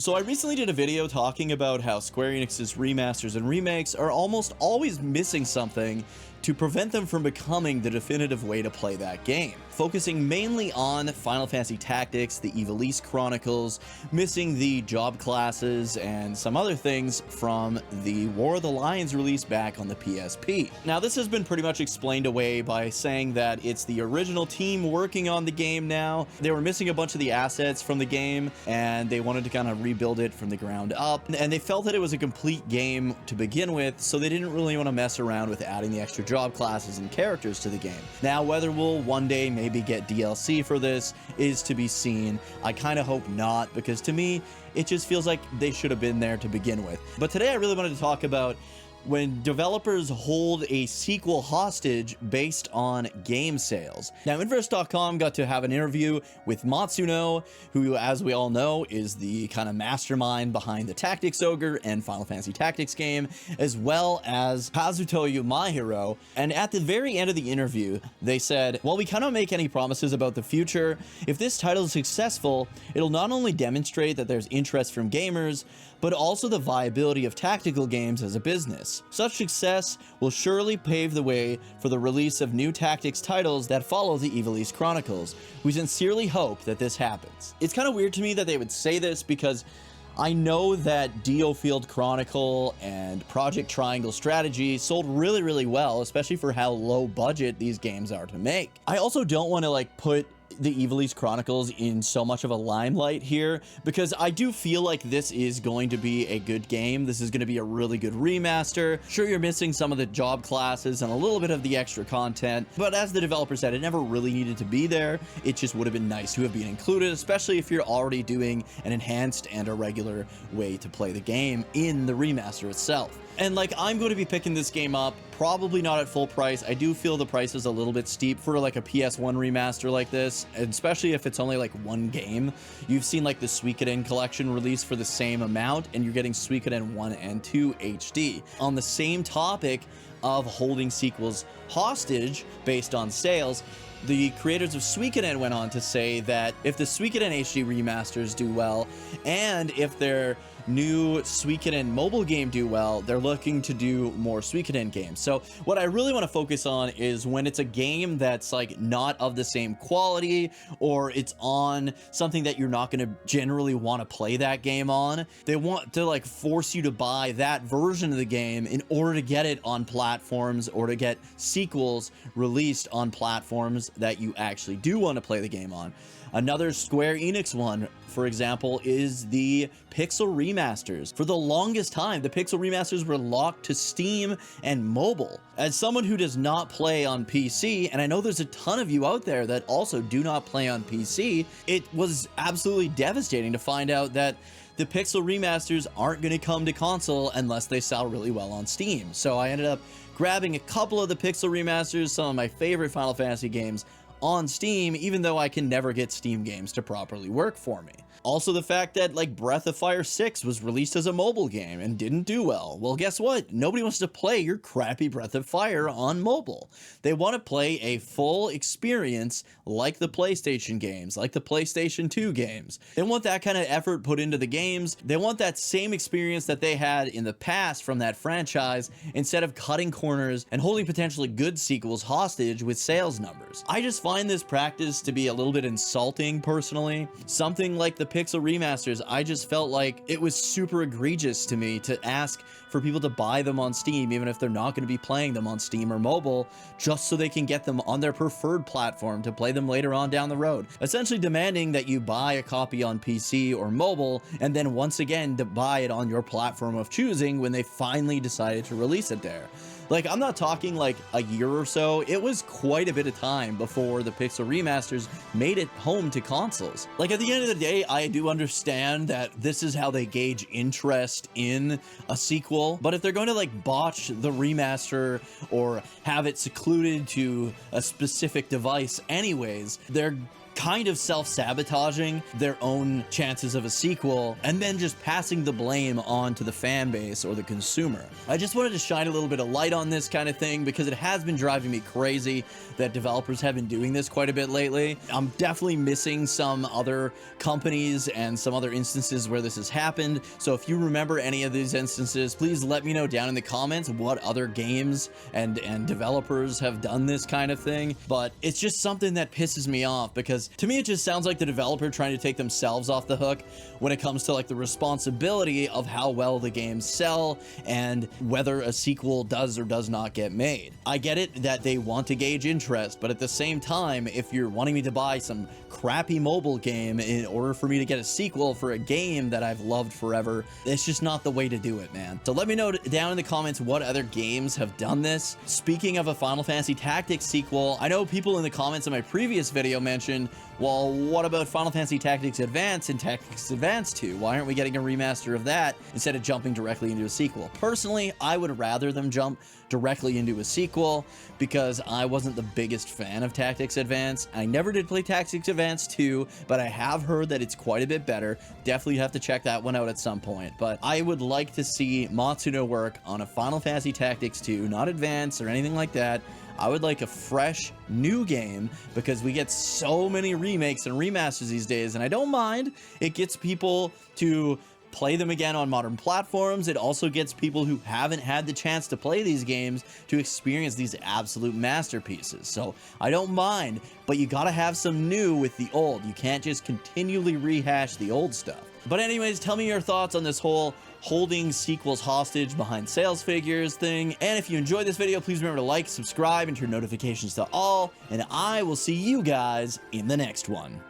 So I recently did a video talking about how Square Enix's remasters and remakes are almost always missing something to prevent them from becoming the definitive way to play that game. Focusing mainly on Final Fantasy Tactics, the Ivalice Chronicles, missing the job classes, and some other things from the War of the Lions release back on the PSP. Now this has been pretty much explained away by saying that it's the original team working on the game now. They were missing a bunch of the assets from the game, and they wanted to kind of rebuild it from the ground up, and they felt that it was a complete game to begin with, so they didn't really want to mess around with adding the extra job classes and characters to the game. Now, whether we'll one day maybe get DLC for this is to be seen. I kind of hope not, because to me, it just feels like they should have been there to begin with. But today I really wanted to talk about when developers hold a sequel hostage based on game sales. Now, Inverse.com got to have an interview with Matsuno, who, as we all know, is the kind of mastermind behind the Tactics Ogre and Final Fantasy Tactics game, as well as Kazutoyo Mahiro. And at the very end of the interview, they said, "While we cannot make any promises about the future, if this title is successful, it'll not only demonstrate that there's interest from gamers, but also the viability of tactical games as a business. Such success will surely pave the way for the release of new tactics titles that follow the Ivalice Chronicles. We sincerely hope that this happens." It's kind of weird to me that they would say this, because I know that Diofield Chronicle and Project Triangle Strategy sold really well, especially for how low budget these games are to make. I also don't want to put the Ivalice Chronicles in so much of a limelight here, because I do feel like this is going to be a good game. This is going to be a really good remaster. Sure, you're missing some of the job classes and a little bit of the extra content, but as the developer said, it never really needed to be there. It just would have been nice to have been included, especially if you're already doing an enhanced and a regular way to play the game in the remaster itself. And I'm going to be picking this game up, probably not at full price. I do feel the price is a little bit steep for a PS1 remaster like this, especially if it's only one game. You've seen the Suikoden collection release for the same amount, and you're getting Suikoden 1 and 2 HD. On the same topic of holding sequels hostage based on sales, the creators of Suikoden went on to say that if the Suikoden HD remasters do well, and if their new Suikoden mobile game do well, they're looking to do more Suikoden games. So what I really want to focus on is when it's a game that's not of the same quality, or it's on something that you're not going to generally want to play that game on. They want to force you to buy that version of the game in order to get it on platforms, or to get sequels released on platforms that you actually do want to play the game on. Another Square Enix one, for example, is the Pixel remasters. For the longest time, the Pixel remasters were locked to Steam and mobile. As someone who does not play on PC, and I know there's a ton of you out there that also do not play on PC, it was absolutely devastating to find out that the Pixel remasters aren't going to come to console unless they sell really well on Steam. So I ended up grabbing a couple of the Pixel remasters, some of my favorite Final Fantasy games, on Steam, even though I can never get Steam games to properly work for me. Also, the fact that Breath of Fire 6 was released as a mobile game and didn't do well. Well, guess what? Nobody wants to play your crappy Breath of Fire on mobile. They want to play a full experience like the PlayStation games, like the PlayStation 2 games. They want that kind of effort put into the games. They want that same experience that they had in the past from that franchise, instead of cutting corners and holding potentially good sequels hostage with sales numbers. I just find this practice to be a little bit insulting, personally. Something like the Pixel remasters, I just felt like it was super egregious to me to ask for people to buy them on Steam, even if they're not going to be playing them on Steam or mobile, just so they can get them on their preferred platform to play them later on down the road. Essentially demanding that you buy a copy on PC or mobile, and then once again to buy it on your platform of choosing when they finally decided to release it there. I'm not talking a year or so. It was quite a bit of time before the Pixel remasters made it home to consoles. At the end of the day, I do understand that this is how they gauge interest in a sequel, but if they're going to botch the remaster or have it secluded to a specific device anyways, they're kind of self-sabotaging their own chances of a sequel and then just passing the blame on to the fan base or the consumer. I just wanted to shine a little bit of light on this kind of thing because it has been driving me crazy that developers have been doing this quite a bit lately. I'm definitely missing some other companies and some other instances where this has happened. So if you remember any of these instances, please let me know down in the comments what other games and developers have done this kind of thing. But it's just something that pisses me off because to me it just sounds like the developer trying to take themselves off the hook when it comes to like the responsibility of how well the games sell and whether a sequel does or does not get made. I get it that they want to gauge interest, but at the same time, if you're wanting me to buy some crappy mobile game in order for me to get a sequel for a game that I've loved forever, it's just not the way to do it, man. So let me know down in the comments what other games have done this. Speaking of a Final Fantasy Tactics sequel, I know people in the comments in my previous video mentioned, well, what about Final Fantasy Tactics Advance and Tactics Advance 2? Why aren't we getting a remaster of that instead of jumping directly into a sequel? Personally, I would rather them jump directly into a sequel because I wasn't the biggest fan of Tactics Advance. I never did play Tactics Advance 2, but I have heard that it's quite a bit better. Definitely have to check that one out at some point. But I would like to see Matsuno work on a Final Fantasy Tactics 2, not Advance or anything like that. I would like a fresh, new game because we get so many remakes and remasters these days, and I don't mind. It gets people to play them again on modern platforms. It also gets people who haven't had the chance to play these games to experience these absolute masterpieces. So I don't mind, but you gotta have some new with the old. You can't just continually rehash the old stuff. But anyways, tell me your thoughts on this whole holding sequels hostage behind sales figures thing. And if you enjoyed this video, please remember to like, subscribe, and turn notifications to all. And I will see you guys in the next one.